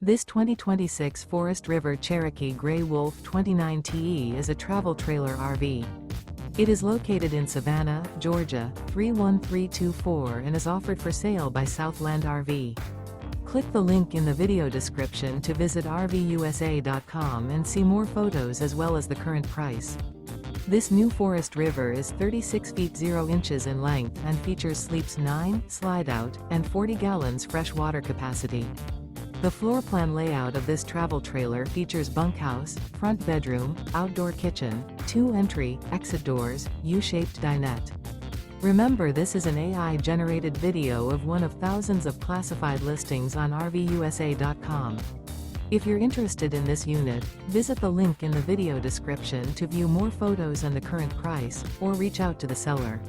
This 2026 Forest River Cherokee Grey Wolf 29TE is a travel trailer RV. It is located in Savannah, Georgia, 31324 and is offered for sale by Southland RV. Click the link in the video description to visit RVUSA.com and see more photos as well as the current price. This new Forest River is 36 feet 0 inches in length and features sleeps 9, Slideout, and 40 gallons fresh water capacity. The floor plan layout of this travel trailer features bunkhouse, front bedroom, outdoor kitchen, 2 entry, exit doors, U-shaped dinette. Remember, this is an AI-generated video of one of thousands of classified listings on RVUSA.com. If you're interested in this unit, visit the link in the video description to view more photos and the current price, or reach out to the seller.